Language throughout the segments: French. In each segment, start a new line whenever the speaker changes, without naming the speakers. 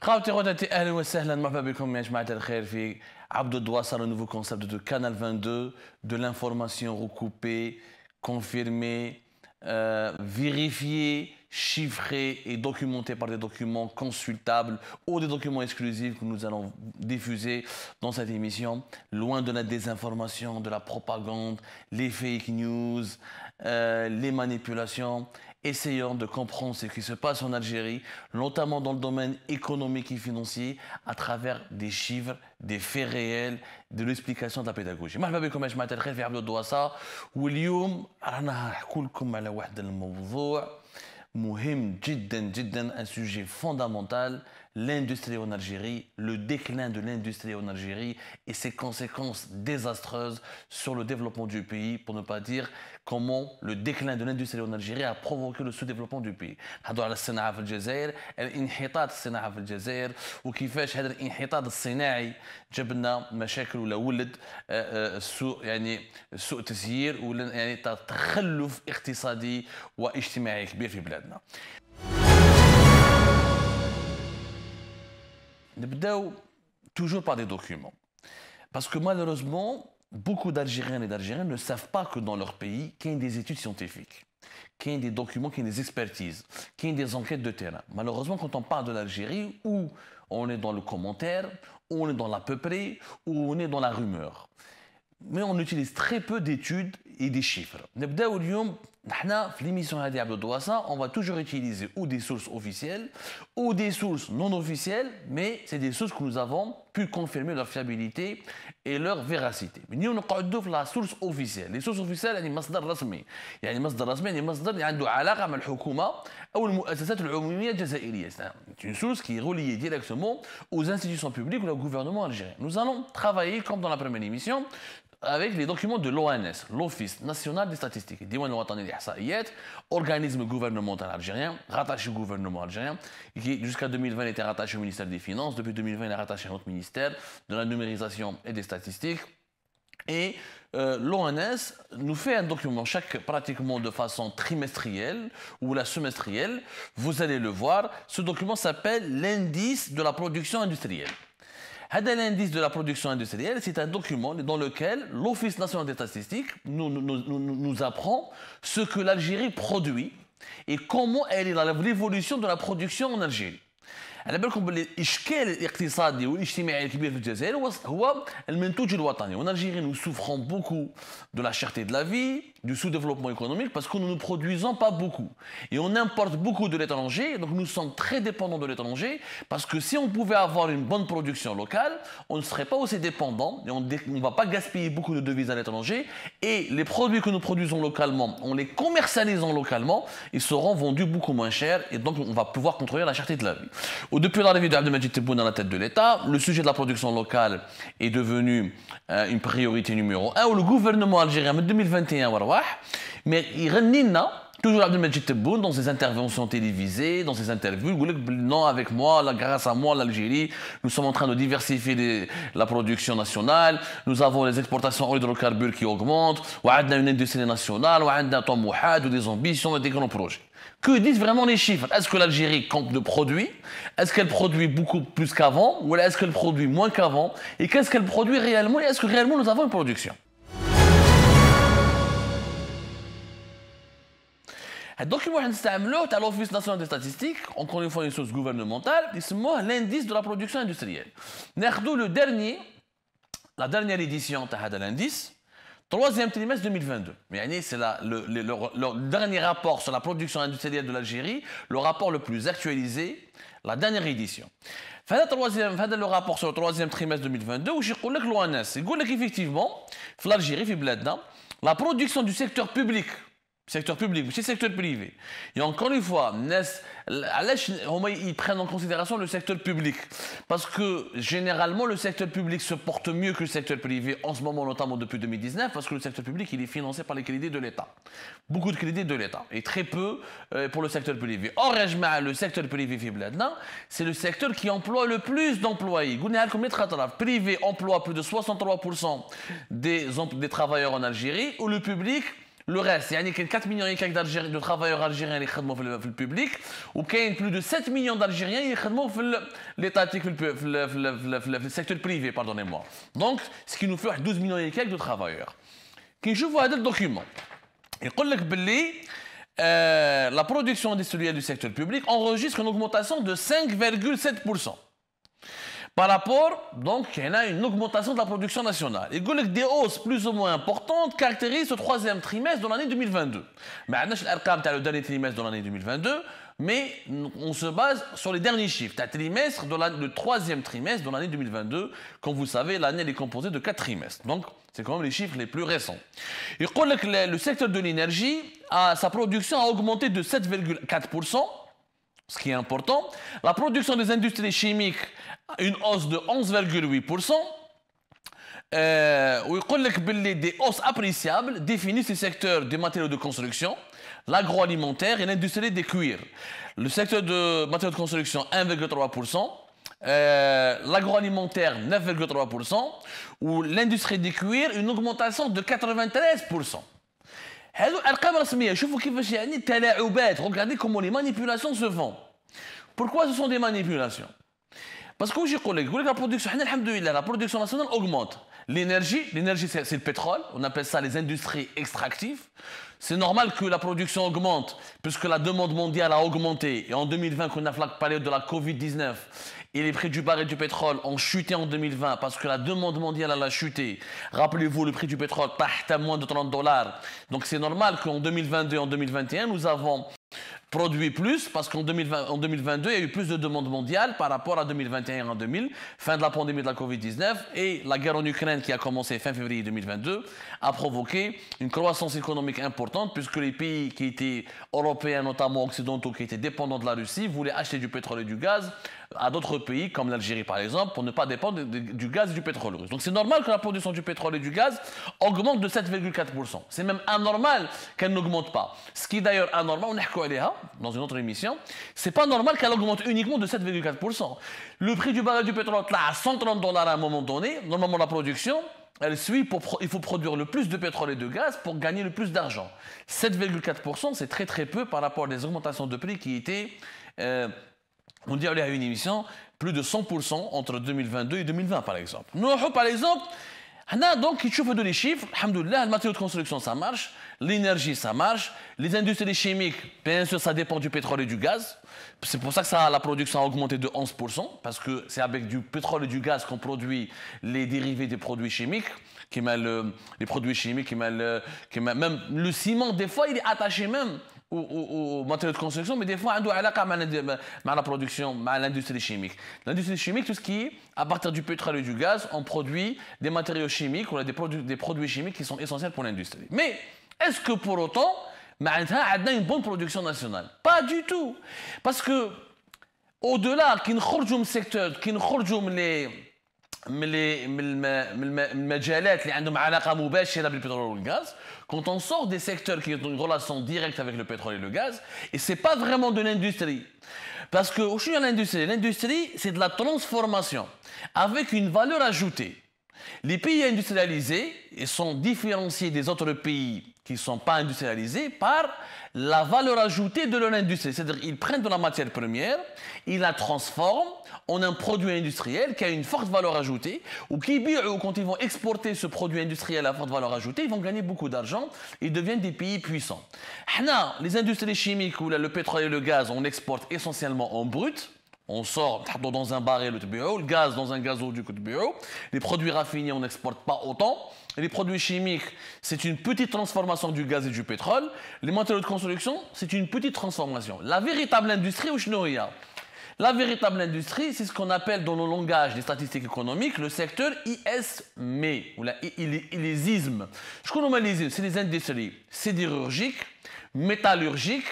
خاوتي غداتي اهلا وسهلا مرحبا بكم يا جماعه الخير في عبد الدواسة, le nouveau concept de Canal 22, de l'information recoupée, confirmée, vérifiée, chiffrée et documentée par des documents consultables ou des documents exclusifs que nous allons diffuser dans cette émission, loin de la désinformation, de la propagande, les fake news, les manipulations. Essayons de comprendre ce qui se passe en Algérie, notamment dans le domaine économique et financier, à travers des chiffres, des faits réels, de l'explication de la pédagogie. مرحبا بكم يا جماعة الخير في عبد الدواسة, واليوم رانا نحكي لكم على واحد الموضوع مهم جدا جدا, un sujet fondamental, l'industrie en Algérie, le déclin de l'industrie en Algérie et ses conséquences désastreuses sur le développement du pays, pour ne pas dire comment le déclin de l'industrie en Algérie a provoqué le sous-développement du pays. نحكوا على الصناعة في الجزائر, الانحطاط الصناعة في الجزائر, وكيفاش هذا الانحطاط الصناعي جاب لنا مشاكل ولا ولد سوء يعني سوء تسيير ولا يعني تخلف اقتصادي واجتماعي كبير في بلادنا. نبداو toujours par des documents. Parce que malheureusement, beaucoup d'Algériens et d'Algériens ne savent pas que dans leur pays, qu'il y a des études scientifiques, qu'il y a des documents, qu'il y a des expertises, qu'il y a des enquêtes de terrain. Malheureusement, quand on parle de l'Algérie, où on est dans le commentaire, où on est dans l'à peu près, où on est dans la rumeur. Mais on utilise très peu d'études et des chiffres. نبداو اليوم نحنا في l'émission هذه عبد الدواسة, on va toujours utiliser ou des sources officielles ou des sources non officielles, mais c'est des sources que nous avons pu confirmer leur fiabilité et leur véracité. Mais nous نقعدوا في la source officielle. Les sources officielles يعني مصدر رسمي. يعني مصدر رسمي يعني مصدر اللي عنده علاقة مع الحكومة أو المؤسسات العمومية الجزائرية. C'est une source qui est reliée directement aux institutions publiques ou au gouvernement algérien. Nous allons travailler comme dans la première émission avec les documents de l'ONS, l'Office national des statistiques, الديوان الوطني للإحصائيات, organisme gouvernemental algérien, rattaché au gouvernement algérien, qui jusqu'à 2020 était rattaché au ministère des Finances, depuis 2020 il est rattaché à notre ministère de la numérisation et des statistiques. Et l'ONS nous fait un document pratiquement de façon trimestrielle ou la semestrielle. Vous allez le voir, ce document s'appelle l'indice de la production industrielle. L'indice de la production industrielle, c'est un document dans lequel l'Office national des statistiques nous apprend ce que l'Algérie produit et comment elle est dans l'évolution de la production en Algérie. على بالكم باللي الاشكال الاقتصادي والاجتماعي الكبير في الجزائر هو المنتوج الوطني. En Algérie, nous souffrons beaucoup de la cherté de la vie, du sous-développement économique parce que nous ne produisons pas beaucoup et on importe beaucoup de l'étranger, donc nous sommes très dépendants de l'étranger parce que si on pouvait avoir une bonne production locale, on ne serait pas aussi dépendant et on ne va pas gaspiller beaucoup de devises à l'étranger et les produits que nous produisons localement, en les commercialisant localement, ils seront vendus beaucoup moins cher et donc on va pouvoir contrôler la cherté de la vie. Depuis l'arrivée d'Abdelmadjid Tebboune à la tête de l'État, le sujet de la production locale est devenu une priorité numéro 1. Le gouvernement algérien, en 2021, mais il renina toujours Abdelmadjid Tebboune dans ses interventions télévisées, dans ses interviews. Il dit non, avec moi, grâce à moi, l'Algérie, nous sommes en train de diversifier la production nationale. Nous avons les exportations hydrocarbures qui augmentent. On a une industrie nationale, on a des ambitions et des grands projets. Que disent vraiment les chiffres? Est-ce que l'Algérie compte de produits? Est-ce qu'elle produit beaucoup plus qu'avant? Ou est-ce qu'elle produit moins qu'avant? Et qu'est-ce qu'elle produit réellement? Et est-ce que réellement nous avons une production? Donc, il y a l'Office national des statistiques, encore une fois une source gouvernementale, c'est l'indice de la production industrielle. Nous la dernière édition de l'indice, troisième trimestre 2022. C'est le dernier rapport sur la production industrielle de l'Algérie, le rapport le plus actualisé, la dernière édition. Le rapport sur le troisième trimestre 2022, où je dis que l'ONS, il dit qu'effectivement, en Algérie, la production du secteur public, mais c'est secteur privé. Et encore une fois, ils prennent en considération le secteur public. Parce que généralement, le secteur public se porte mieux que le secteur privé en ce moment, notamment depuis 2019, parce que le secteur public, il est financé par les crédits de l'État. Beaucoup de crédits de l'État. Et très peu pour le secteur privé. Or, le secteur privé, c'est le secteur qui emploie le plus d'employés. Privé emploie plus de 63% des travailleurs en Algérie, ou le public Le reste, il y a 4 millions et quelques de travailleurs algériens qui travaillent dans le public, ou il y a plus de 7 millions d'Algériens qui travaillent dans le secteur privé, pardonnez-moi. Donc, ce qui nous fait 12 millions et quelques de travailleurs. Quand je vois ce document, il dit que la production industrielle du secteur public enregistre une augmentation de 5,7%. Par rapport, donc, il y a une augmentation de la production nationale. Il dit que des hausses plus ou moins importantes caractérisent ce troisième trimestre de l'année 2022. Mais on a le dernier trimestre de l'année 2022, mais on se base sur les derniers chiffres. Le troisième trimestre de l'année 2022, comme vous savez, l'année est composée de 4 trimestres. Donc, c'est quand même les chiffres les plus récents. Il dit que le secteur de l'énergie, sa production a augmenté de 7,4%. Ce qui est important. La production des industries chimiques a une hausse de 11,8%. Des hausses appréciables définissent les secteurs des matériaux de construction, l'agroalimentaire et l'industrie des cuirs. Le secteur de matériaux de construction, 1,3%. L'agroalimentaire, 9,3%. Ou l'industrie des cuirs, une augmentation de 93%. Regardez comment les manipulations se font. Pourquoi ce sont des manipulations? Parce que la production nationale augmente. L'énergie c'est le pétrole, on appelle ça les industries extractives. C'est normal que la production augmente, puisque la demande mondiale a augmenté. Et en 2020, qu'on a la période de la Covid-19, et les prix du baril du pétrole ont chuté en 2020 parce que la demande mondiale a chuté. Rappelez-vous, le prix du pétrole est à moins de $30. Donc c'est normal qu'en 2022 et en 2021, nous avons produit plus parce qu'en 2022, il y a eu plus de demande mondiale par rapport à 2021 et en 2000, fin de la pandémie de la Covid-19 et la guerre en Ukraine qui a commencé fin février 2022 a provoqué une croissance économique importante puisque les pays qui étaient européens, notamment occidentaux, qui étaient dépendants de la Russie, voulaient acheter du pétrole et du gaz à d'autres pays comme l'Algérie par exemple pour ne pas dépendre du gaz et du pétrole russe. Donc c'est normal que la production du pétrole et du gaz augmente de 7,4%. C'est même anormal qu'elle n'augmente pas. Ce qui est d'ailleurs anormal, on a dans une autre émission, c'est pas normal qu'elle augmente uniquement de 7,4%. Le prix du baril du pétrole là à $130 à un moment donné, normalement la production, elle suit, il faut produire le plus de pétrole et de gaz pour gagner le plus d'argent. 7,4%, c'est très très peu par rapport à des augmentations de prix qui étaient, on dit à une émission, plus de 100% entre 2022 et 2020 par exemple. Nous, par exemple, donc, il chauffe de les chiffres, alhamdoulilah, le matériau de construction ça marche, l'énergie ça marche, les industries chimiques, bien sûr ça dépend du pétrole et du gaz. C'est pour ça que la production a augmenté de 11%, parce que c'est avec du pétrole et du gaz qu'on produit les dérivés des produits chimiques, les produits chimiques, même le ciment, des fois il est attaché même aux matériaux de construction, mais des fois, il y a la production, l'industrie chimique. L'industrie chimique, tout ce qui est à partir du pétrole et du gaz, on produit des matériaux chimiques ou des produits chimiques qui sont essentiels pour l'industrie. Mais est-ce que pour autant, on a une bonne production nationale? Pas du tout. Parce que, au-delà, qu'il secteur, qu'il من المجالات اللي عندهم علاقه مباشره بالبترول والغاز, quand on sort des secteurs qui ont une relation directe avec le pétrole et le gaz, et c'est pas vraiment de l'industrie. Parce que l'industrie, c'est de la transformation avec une valeur ajoutée. Les pays industrialisés sont différenciés des autres pays qui ne sont pas industrialisés par la valeur ajoutée de leur industrie. C'est-à-dire qu'ils prennent de la matière première, ils la transforment en un produit industriel qui a une forte valeur ajoutée, ou quand ils vont exporter ce produit industriel à forte valeur ajoutée, ils vont gagner beaucoup d'argent et deviennent des pays puissants. Les industries chimiques ou le pétrole et le gaz, on exporte essentiellement en brut. On sort dans un baril le gaz dans un gazoduc. Les produits raffinés, on n'exporte pas autant. Et les produits chimiques, c'est une petite transformation du gaz et du pétrole. Les matériaux de construction, c'est une petite transformation. La véritable industrie, la véritable industrie, c'est ce qu'on appelle dans le langage des statistiques économiques le secteur ISME, ou les ISM. Je connais les ISM, c'est les industries sidérurgiques, métallurgiques,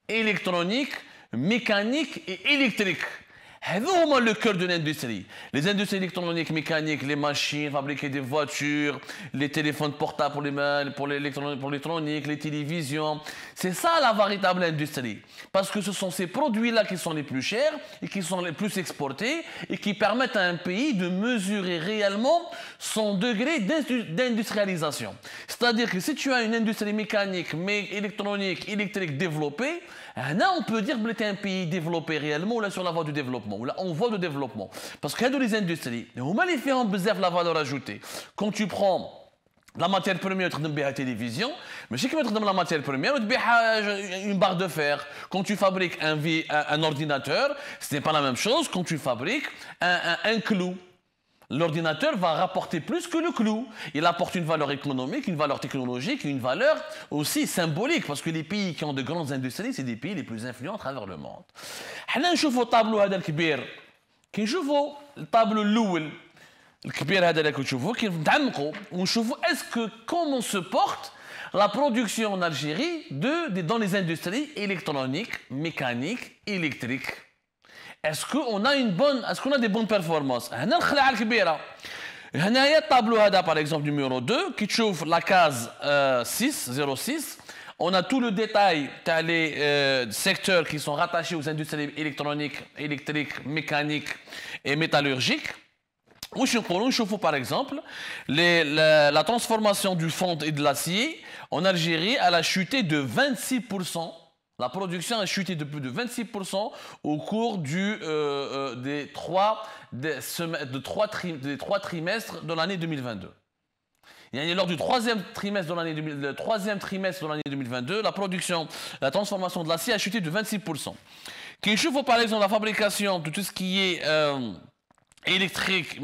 électroniques, mécaniques et électriques. هذا le cœur de l'industrie. Les industries électroniques, mécaniques, les machines, fabriquer des voitures, les téléphones portables pour l'électronique, les télévisions. C'est ça la véritable industrie. Parce que ce sont ces produits-là qui sont les plus chers et qui sont les plus exportés et qui permettent à un pays de mesurer réellement son degré d'industrialisation. C'est-à-dire que si tu as une industrie mécanique, électronique, électrique développée, là, on peut dire que c'est un pays développé réellement ou là sur la voie du développement, ou là en voie de développement. Parce que les industries, on les fait en besoin la valeur ajoutée. Quand tu prends la matière première, tu as la télévision, mais si tu as la matière première, tu as une barre de fer. Quand tu fabriques un ordinateur, ce n'est pas la même chose quand tu fabriques un clou. L'ordinateur va rapporter plus que le clou. Il apporte une valeur économique, une valeur technologique, une valeur aussi symbolique, parce que les pays qui ont de grandes industries, c'est des pays les plus influents à travers le monde. حنا نشوفوا الطابلو هذا الكبير كي نشوفوا الطابلو الأول الكبير هذا اللي كتشوفوه كي نتعمقوا ونشوفوا est-ce que comment se porte la production en Algérie dans les industries électroniques, mécaniques, électriques. Est-ce qu'on a des bonnes performances? هنا الخلعة الكبيرة. هنايا الطابلو هذا par exemple numéro 2 qui chauffe la case 06. On a tout le détail des secteurs qui sont rattachés aux industries électroniques, électriques, mécaniques et métallurgiques. Nous par exemple la transformation du fonte et de l'acier en Algérie, elle a chuté de 26%. La production a chuté de plus de 26% au cours des trois trimestres de l'année 2022. Et lors du troisième trimestre de l'année 2022, la transformation de l'acier a chuté de 26%. Qui chauffe par exemple la fabrication de tout ce qui est électrique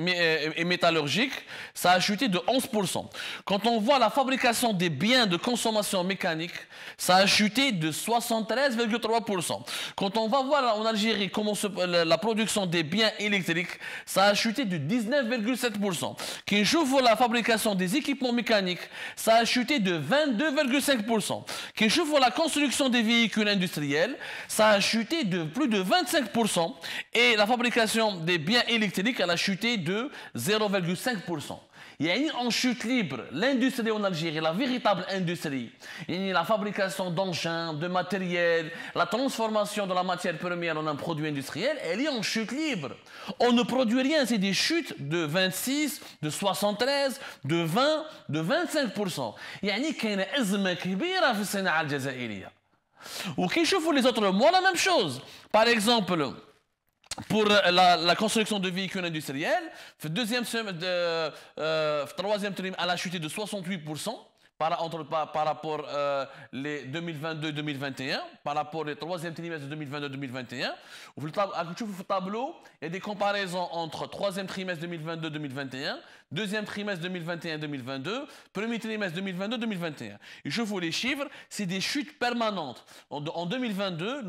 et métallurgique, ça a chuté de 11%. Quand on voit la fabrication des biens de consommation mécanique, ça a chuté de 73,3%. Quand on va voir en Algérie comment la production des biens électriques, ça a chuté de 19,7%. Quand je vois la fabrication des équipements mécaniques, ça a chuté de 22,5%. Quand je vois la construction des véhicules industriels, ça a chuté de plus de 25%. Et la fabrication des biens électriques, elle a chuté de 0,5%. Il y a en chute libre l'industrie en Algérie, la véritable industrie. Il y a la fabrication d'engins, de matériel, la transformation de la matière première en un produit industriel, elle est en chute libre. On ne produit rien, c'est des chutes de 26, de 73, de 20, de 25%. يعني كاينه أزمة كبيرة في الصناعة الجزائرية. وكي نشوفوا les autres mois la même chose. Par exemple, pour la construction de véhicules industriels, troisième trimestre, elle a chuté de 68% par rapport les 2022-2021, par rapport au troisième trimestre de 2022-2021. Vous le tableau, il y a des comparaisons entre troisième trimestre 2022-2021, deuxième trimestre 2021-2022, premier trimestre 2022-2021. Et je vous les chiffres, c'est des chutes permanentes. En 2022,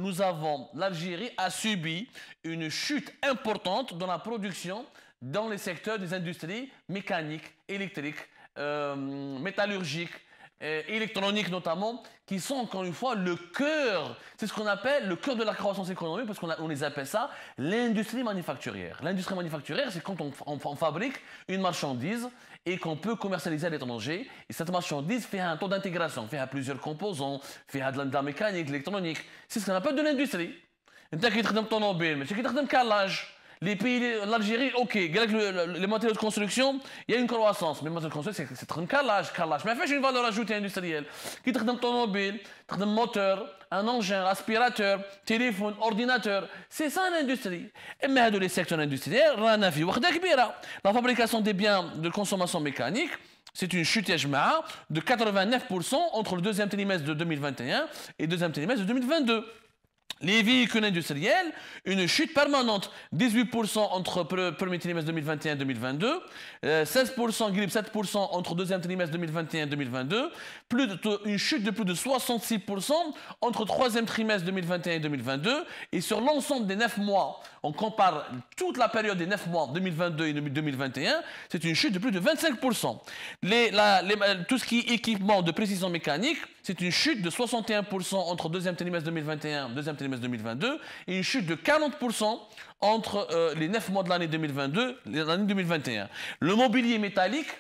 l'Algérie a subi une chute importante dans la production dans les secteurs des industries mécaniques, électriques, métallurgiques, électroniques notamment, qui sont encore une fois le cœur, c'est ce qu'on appelle le cœur de la croissance économique, parce qu'on les appelle ça l'industrie manufacturière. L'industrie manufacturière, c'est quand on fabrique une marchandise et qu'on peut commercialiser à l'étranger. Et cette marchandise fait un taux d'intégration, fait à plusieurs composants, fait à de la mécanique, de l'électronique. C'est ce qu'on appelle de l'industrie. انت كي تخدم طوموبيل ماشي كي تخدم كالاج. Les pays, l'Algérie, ok, les matériaux de construction, il y a une croissance. Mais les matériaux de construction, c'est un calage. Mais fait une valeur ajoutée industrielle. Qui te donne automobile, te donne moteur, un engin, aspirateur, téléphone, ordinateur. C'est ça l'industrie. Et mais dans les secteurs industriels, la fabrication des biens de consommation mécanique, c'est une chute de 89% entre le deuxième trimestre de 2021 et le deuxième trimestre de 2022. Les véhicules industriels, une chute permanente, 18% entre premier trimestre 2021 et 2022, 7% entre deuxième trimestre 2021 et 2022, une chute de plus de 66% entre troisième trimestre 2021 et 2022, et sur l'ensemble des 9 mois, on compare toute la période des 9 mois 2022 et 2021, c'est une chute de plus de 25%. Tout ce qui est équipement de précision mécanique, c'est une chute de 61% entre deuxième trimestre 2021 et deuxième trimestre 2022 et une chute de 40% entre les 9 mois de l'année 2022 et l'année 2021. Le mobilier métallique,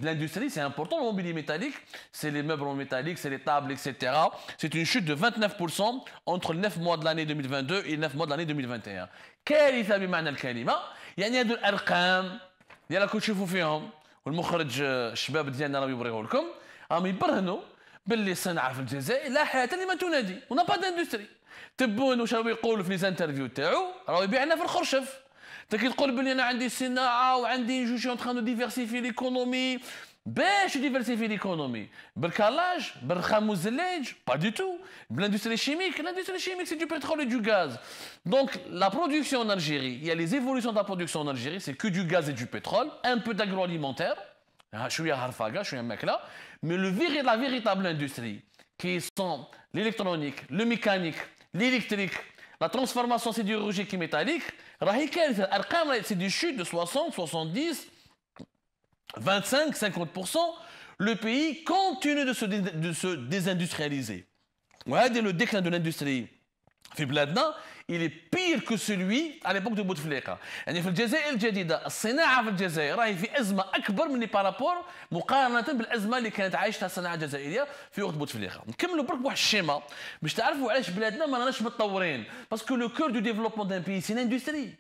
l'industrie, c'est important, le mobilier métallique, c'est les meubles en métallique, c'est les tables, etc. C'est une chute de 29% entre les 9 mois de l'année 2022 et les 9 mois de l'année 2021. كارثة بمعنى الكلمة، يعني هذو الأرقام ديالكم تشوفوا فيهم والمخرج الشباب ديالنا راه يوريه لكم راهم يبرهنوا باللي الصناعة في الجزائر لا حياة لمن تنادي، ونا با داندستري. تبون واش راهو يقول في لي زانترفيو تاعو، راهو يبيعنا في الخرشف. انت كي تقول بلي انا عندي صناعه وعندي جو شي اون تران دو ديفيرسيفي ليكونومي، باش ديفيرسيفي ليكونومي بالكالاج بالرخام والزلاج با دو تو بالindustrie chimique. L'industrie chimique c'est du pétrole et du gaz. Donc la production en Algérie, il y a les évolutions de la production en Algérie, c'est que du gaz et du pétrole, un peu d'agroalimentaire, شويه هرفاقه شويه ماكله. Mais la véritable industrie qui sont l'électronique, le mécanique, l'électrique, la transformation sidérurgique et métallique, c'est des chutes de 60, 70, 25, 50%. Le pays continue de se désindustrialiser. Le déclin de l'industrie في بلادنا il est pire que celui à l'époque de بوتفليقه. يعني في الجزائر الجديده الصناعه في الجزائر راهي في ازمه اكبر من بارابور مقارنه بالازمه اللي كانت عايشتها الصناعه الجزائريه في وقت بوتفليقه. نكملوا برك بواحد الشيما باش تعرفوا علاش بلادنا ما راناش متطورين. باسكو لو كور دو ديفلوبمون دان بيي سي لاندستري.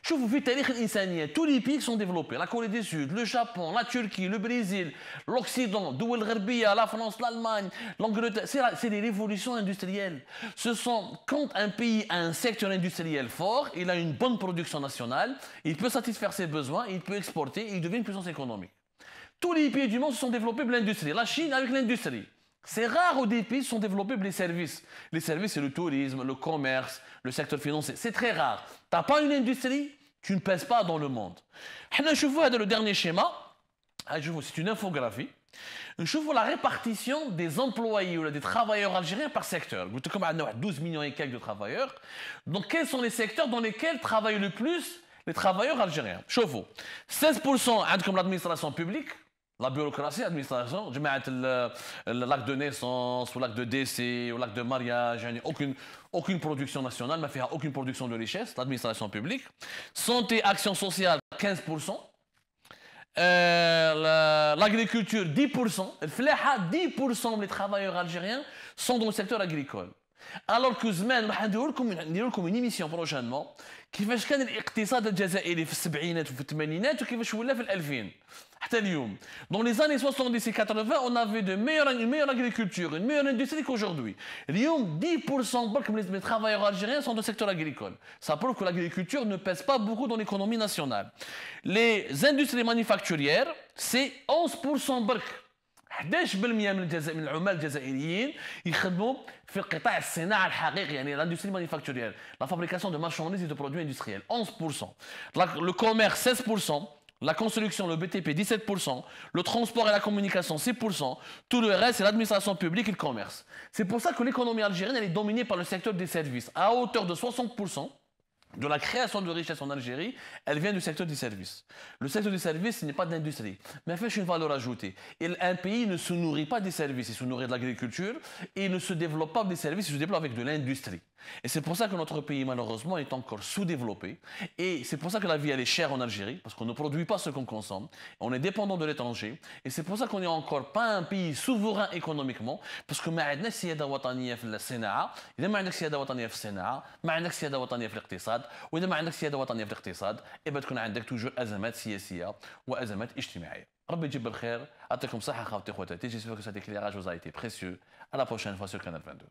شوفوا في تاريخ الإنسانية tous les pays qui sont développés, la Corée du Sud, le Japon, la Turquie, le Brésil, l'Occident, الدول الغربية, la France, l'Allemagne, l'Angleterre, c'est des révolutions industrielles. Ce sont quand un pays a un secteur industriel fort, il a une bonne production nationale, il peut satisfaire ses besoins, il peut exporter, il devient une puissance économique. Tous les pays du monde se sont développés pour l'industrie. La Chine avec l'industrie. C'est rare où des pays se sont développés pour les services. Les services, c'est le tourisme, le commerce, le secteur financier. C'est très rare. Tu n'as pas une industrie, tu ne pèses pas dans le monde. Je vois le dernier schéma. C'est une infographie. Je vois la répartition des employés ou des travailleurs algériens par secteur. Comme on a 12 millions et quelques de travailleurs. Donc, quels sont les secteurs dans lesquels travaillent le plus les travailleurs algériens? Chauffe-vous. 16% comme l'administration publique. La bureaucratie, l'administration, l'acte de naissance, ou l'acte de décès, ou l'acte de mariage, aucune production nationale, mais aucune production de richesse, l'administration publique. Santé, action sociale, 15%. L'agriculture, 10%. Le fléha, 10% des travailleurs algériens sont dans le secteur agricole. Alors que زمان راح ندير لكم une émission prochainement كيفاش كان الاقتصاد الجزائري في السبعينات وفي الثمانينات وكيفاش ولا في الألفين حتى اليوم. Dans les années 70 et 80, on avait une meilleure agriculture, une meilleure industrie qu'aujourd'hui. اليوم 10% برك من les travailleurs algériens sont dans le secteur agricole. Ça prouve que l'agriculture ne pèse pas beaucoup dans l'économie nationale. Les industries manufacturières, c'est 11% برك. 11% من العمال الجزائريين يخدموا في القطاع الصناعي الحقيقي يعني l'industrie manufacturière, la fabrication de marchandises et de produits industriels, 11%. Le commerce, 16%. La construction, le BTP, 17%. Le transport et la communication, 6%. Tout le reste, c'est l'administration publique et le commerce. C'est pour ça que l'économie algérienne elle est dominée par le secteur des services. À hauteur de 60%. De la création de richesse en Algérie, elle vient du secteur des services. Le secteur des services, ce n'est pas d'industrie, mais fait une valeur ajoutée. Et un pays ne se nourrit pas des services, il se nourrit de l'agriculture, et il ne se développe pas des services, il se développe avec de l'industrie. Et c'est pour ça que notre pays, malheureusement, est encore sous-développé. Et c'est pour ça que la vie, elle est chère en Algérie, parce qu'on ne produit pas ce qu'on consomme. On est dépendant de l'étranger. Et c'est pour ça qu'on n'est encore pas un pays souverain économiquement, parce que ما عندناش سيادة وطنية في الصناعة. إذا ما عندك سيادة وطنية في الصناعة، ما عندك سيادة وطنية في الاقتصاد، وإذا ما عندك سيادة وطنية في الاقتصاد، يبقى تكون عندك توجور أزمات سياسية وأزمات اجتماعية. ربي يجيب الخير. يعطيكم صحة خواتي خواتاتي. J'espère que cet éclairage vous a été précieux. À la prochaine fois sur Canal 22.